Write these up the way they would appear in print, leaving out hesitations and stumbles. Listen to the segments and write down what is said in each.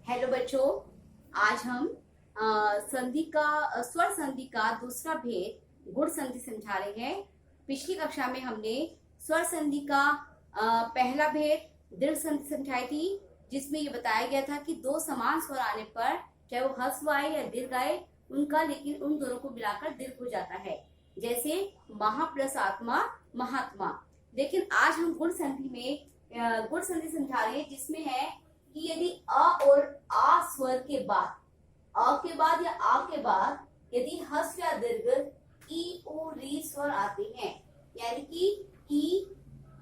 Hello बच्चों, आज हम संधि का स्वर संधि का दूसरा भेद गुण संधि समझा रहे हैं। पिछली कक्षा में हमने स्वर संधि का पहला भेद दीर्घ संधि समझाई थी, जिसमें ये बताया गया था कि दो समान स्वर आने पर चाहे वो ह्रस्व आए या दीर्घ आए उनका लेकिन उन दोनों को मिलाकर दीर्घ हो जाता है, जैसे महा प्लस आत्मा महात्मा। लेकिन आज हम गुण संधि में गुण संधि समझा रहे हैं, जिसमें है कि यदि अ और आ स्वर के बाद, अ के बाद या आ के बाद यदि ह्रस्व या दीर्घ ई उ री स्वर आते हैं, यानी कि ई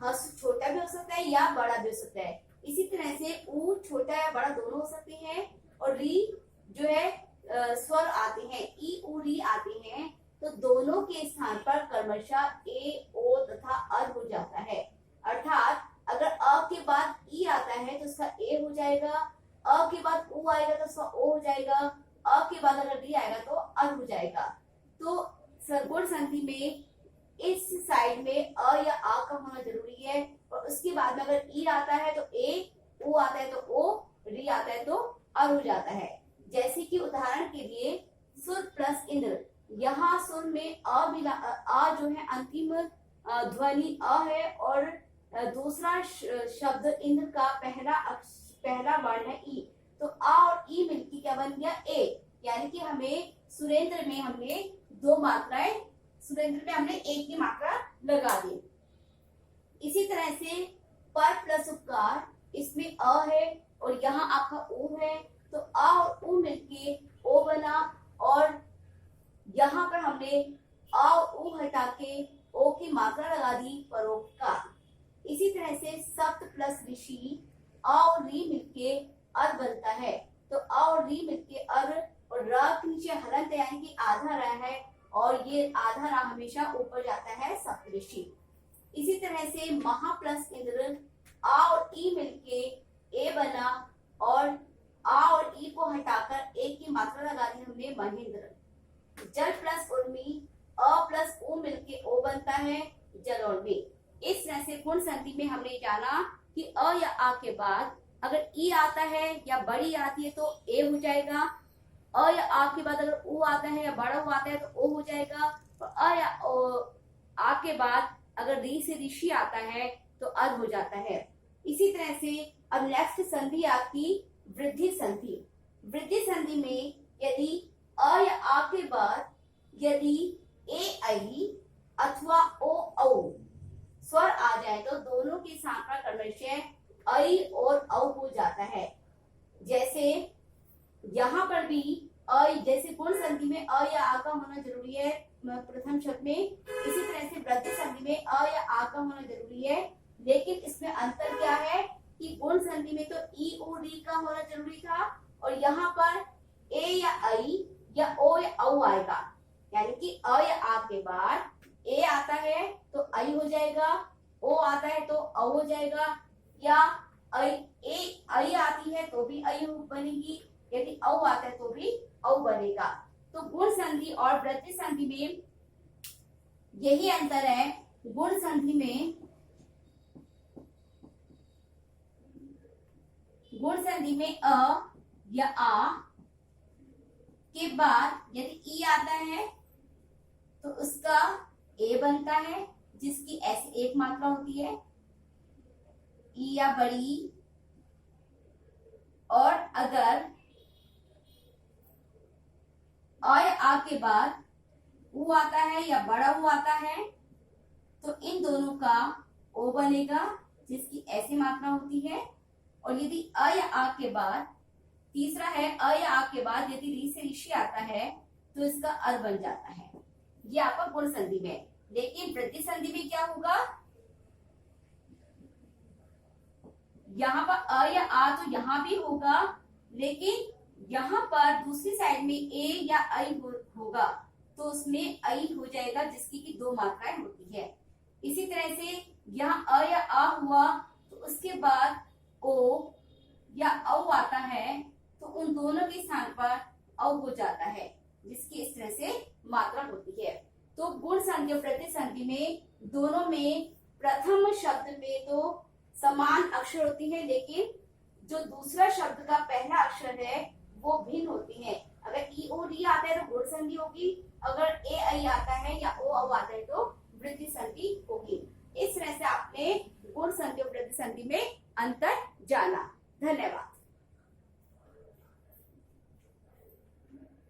ह्रस्व छोटा भी हो सकता है या बड़ा भी हो सकता है। इसी तरह से उ छोटा या बड़ा दोनों हो सकते हैं, और री जो है स्वर आते हैं, ई उ री आते हैं, तो दोनों के स्थान पर क्रमशः ए ओ तथा अर हो जाता है। अर्थात अगर अ के बाद ई आता है तो उसका ए हो जाएगा, अ के बाद उ आएगा तो उसका ओ हो जाएगा, अ के बाद अगर डी आएगा तो अर हो जाएगा। तो गुण संधि में इस साइड में अ या आ का होना जरूरी है, और उसके बाद में अगर ई आता है तो ए, उ आता है तो ओ, री आता है तो अर हो जाता है। जैसे कि उदाहरण के लिए सुर प्लस इंद्र, यहाँ सुर में अ जो है अंतिम ध्वनि अ है, और दूसरा शब्द इंद्र का पहला वर्ण है ई, तो आ और ई मिलकर क्या बन गया ए, यानी कि हमें सुरेंद्र में हमने दो मात्राएं, सुरेंद्र में हमने एक की मात्रा लगा दी। इसी तरह से पर प्लस उपकार, इसमें अ है और यहाँ आपका ओ है, तो आ और उ मिलके ओ बना, और यहाँ पर हमने आ और उ हटा के ओ की मात्रा लगा दी परोपकार। इसी तरह से सप्त प्लस ऋषि, आ और री मिलके अर बनता है, तो आ और री मिलके अर, और र के नीचे हलंत यानी कि आधा र है, और ये आधा र हमेशा ऊपर जाता है सप्तऋषि। इसी तरह से महा प्लस इंद्र, आ और ई मिलके ए बना, और आ और ई को हटाकर ए की मात्रा लगा दी हमने महेंद्र। जल प्लस उर्मी, अ प्लस उ मिलके ओ बनता है जलोर्मी। इस तरह से गुण संधि में हमने जाना कि अ या आ के बाद अगर ई आता है या बड़ी आती है तो ए हो जाएगा, अ या आ के बाद अगर उ आता है या बड़ा उ आता है तो ओ हो जाएगा, और अ या आ के बाद अगर री से ऋषि आता है तो अर हो जाता है। इसी तरह से अब नेक्स्ट संधि आपकी वृद्धि संधि। वृद्धि संधि में यदि अ या आ के बाद यदि ए आई अथवा ओ औ स्वर आ जाए तो दोनों की सांख्या क्रमशः आई और औ हो जाता है। जैसे यहाँ पर भी अ, जैसे गुण संधि में अ या आ का होना जरूरी है प्रथम शब्द में, इसी तरह से वृद्धि संधि में अ या आ का होना जरूरी है, लेकिन इसमें अंतर क्या है कि गुण संधि में तो ई ओ री का होना जरूरी था, और यहाँ पर ए या आई या ओ या औ आएगा, यानी कि अ या आ के बाद ए आता है तो आई हो जाएगा, ओ आता है तो औ हो जाएगा, या आई आती है तो भी आई बनेगी, यदि औ आता है तो भी औ बनेगा। तो गुण संधि और वृद्धि संधि में यही अंतर है। गुण संधि में अ या आ के बाद यदि ई आता है तो उसका ए बनता है, जिसकी ऐसी एक मात्रा होती है ई या बड़ी, और अगर अ या आ के बाद उ आता है या बड़ा उ आता है तो इन दोनों का ओ बनेगा, जिसकी ऐसी मात्रा होती है, और यदि अ या आ के बाद तीसरा है अ या आ के बाद यदि री से ऋषि आता है तो इसका अर बन जाता है। ये आपका गुण संधि में। लेकिन वृद्धि संधि में क्या होगा, यहाँ पर अ या आ तो यहाँ भी होगा, लेकिन यहाँ पर दूसरी साइड में ए या आई होगा तो उसमें आई हो जाएगा, जिसकी की दो मात्राएं होती है। इसी तरह से यहाँ अ या आ हुआ तो उसके बाद ओ या औ आता है तो उन दोनों के स्थान पर औ हो जाता है, जिसकी इस तरह से मात्रा होती है। तो गुण संधि और वृद्धि संधि में दोनों में प्रथम शब्द में तो समान अक्षर होती है, लेकिन जो दूसरा शब्द का पहला अक्षर है वो भिन्न होती है। अगर ई ओ डी आता है तो गुण संधि होगी, अगर ए आई आता है या ओ औ आता है तो वृद्धि संधि होगी। इस तरह से आपने गुण संधि और वृद्धि संधि में अंतर जाना। धन्यवाद।